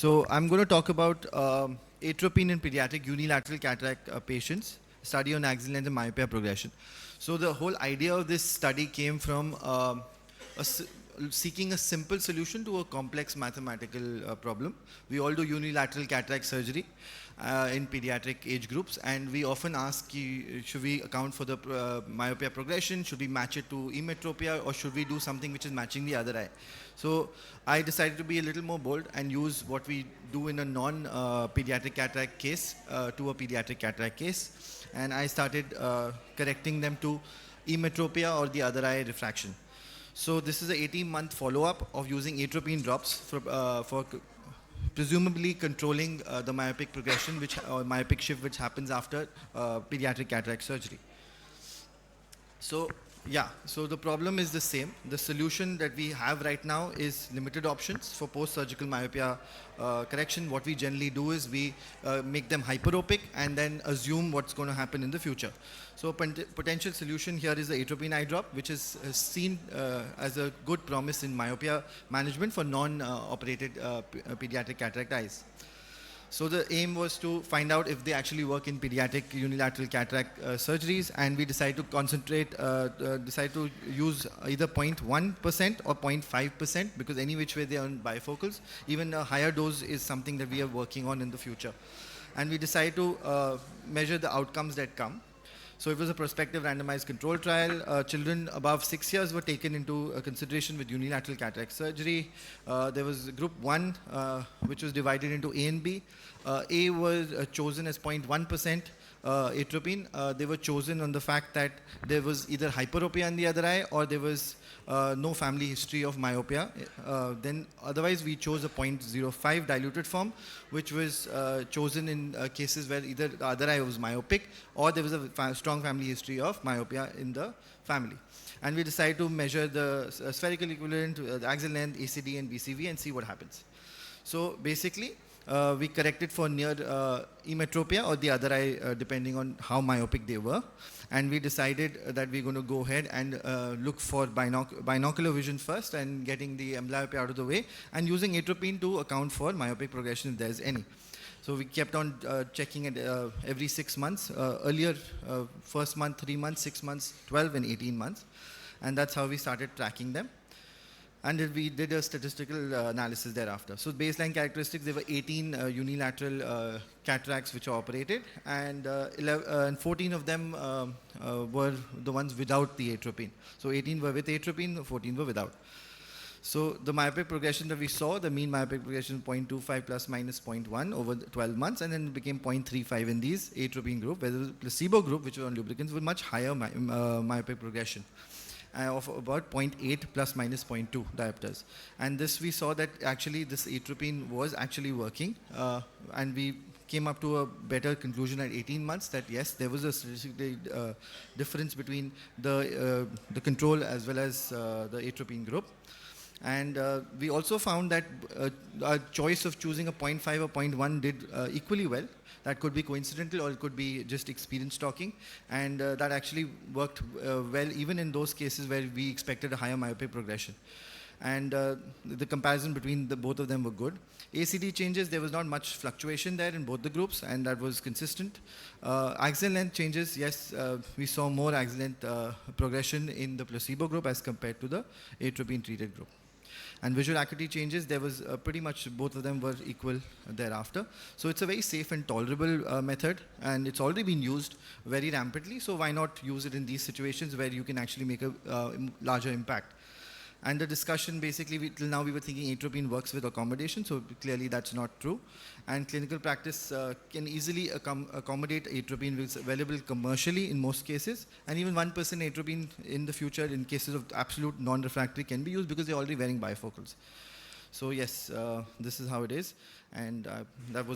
So I'm going to talk about atropine in pediatric unilateral cataract patients, study on axial length and myopia progression. So the whole idea of this study came from seeking a simple solution to a complex mathematical problem. We all do unilateral cataract surgery in pediatric age groups, and we often ask, should we account for the myopia progression, should we match it to emetropia, or should we do something which is matching the other eye? So I decided to be a little more bold and use what we do in a non-pediatric cataract case to a pediatric cataract case, and I started correcting them to emetropia or the other eye refraction. So this is an 18-month follow-up of using atropine drops for presumably controlling the myopic progression or myopic shift which happens after pediatric cataract surgery. So the problem is the same. The solution that we have right now is limited options for post-surgical myopia correction. What we generally do is we make them hyperopic and then assume what's going to happen in the future. So potential solution here is the atropine eye drop, which is seen as a good promise in myopia management for non-operated pediatric cataract eyes. So the aim was to find out if they actually work in pediatric unilateral cataract surgeries, and we decided to use either 0.1% or 0.5%, because any which way they are on bifocals. Even a higher dose is something that we are working on in the future. And we decided to measure the outcomes that come. So it was a prospective randomized control trial. Children above 6 years were taken into consideration with unilateral cataract surgery. There was group 1, which was divided into A and B. A was chosen as 0.1% atropine. They were chosen on the fact that there was either hyperopia in the other eye, or there was no family history of myopia. Then otherwise we chose a 0.05 diluted form, which was chosen in cases where either the other eye was myopic or there was a strong family history of myopia in the family. And we decided to measure the spherical equivalent, the axial length, ACD and BCV, and see what happens. So basically, we corrected for near emetropia or the other eye, depending on how myopic they were. And we decided that we're going to go ahead and look for binocular vision first and getting the amblyopia out of the way, and using atropine to account for myopic progression if there's any. So we kept on checking it every 6 months. Earlier, first month, 3 months, 6 months, 12 and 18 months. And that's how we started tracking them. And we did a statistical analysis thereafter. So baseline characteristics, there were 18 unilateral cataracts which were operated, and 14 of them were the ones without the atropine. So 18 were with atropine, 14 were without. So the myopic progression that we saw, the mean myopic progression 0.25 plus minus 0.1 over 12 months, and then it became 0.35 in these atropine group, whereas the placebo group, which were on lubricants, were much higher myopic progression. Of about 0.8 plus minus 0.2 diopters. And this we saw that actually this atropine was actually working, and we came up to a better conclusion at 18 months that yes, there was a statistical difference between the control as well as the atropine group. And we also found that our choice of choosing a 0.5 or 0.1 did equally well. That could be coincidental, or it could be just experience talking. And that actually worked well even in those cases where we expected a higher myopic progression. And the comparison between both of them were good. ACD changes, there was not much fluctuation there in both the groups, and that was consistent. Axial length changes, yes, we saw more axial length progression in the placebo group as compared to the atropine treated group. And visual acuity changes, there was pretty much both of them were equal thereafter. So it's a very safe and tolerable method, and it's already been used very rampantly. So why not use it in these situations where you can actually make a larger impact? And the discussion basically, till now we were thinking atropine works with accommodation, so clearly that's not true. And clinical practice can easily accommodate atropine, which is available commercially in most cases. And even 1% atropine in the future in cases of absolute non-refractory can be used because they're already wearing bifocals. So yes, this is how it is. And that was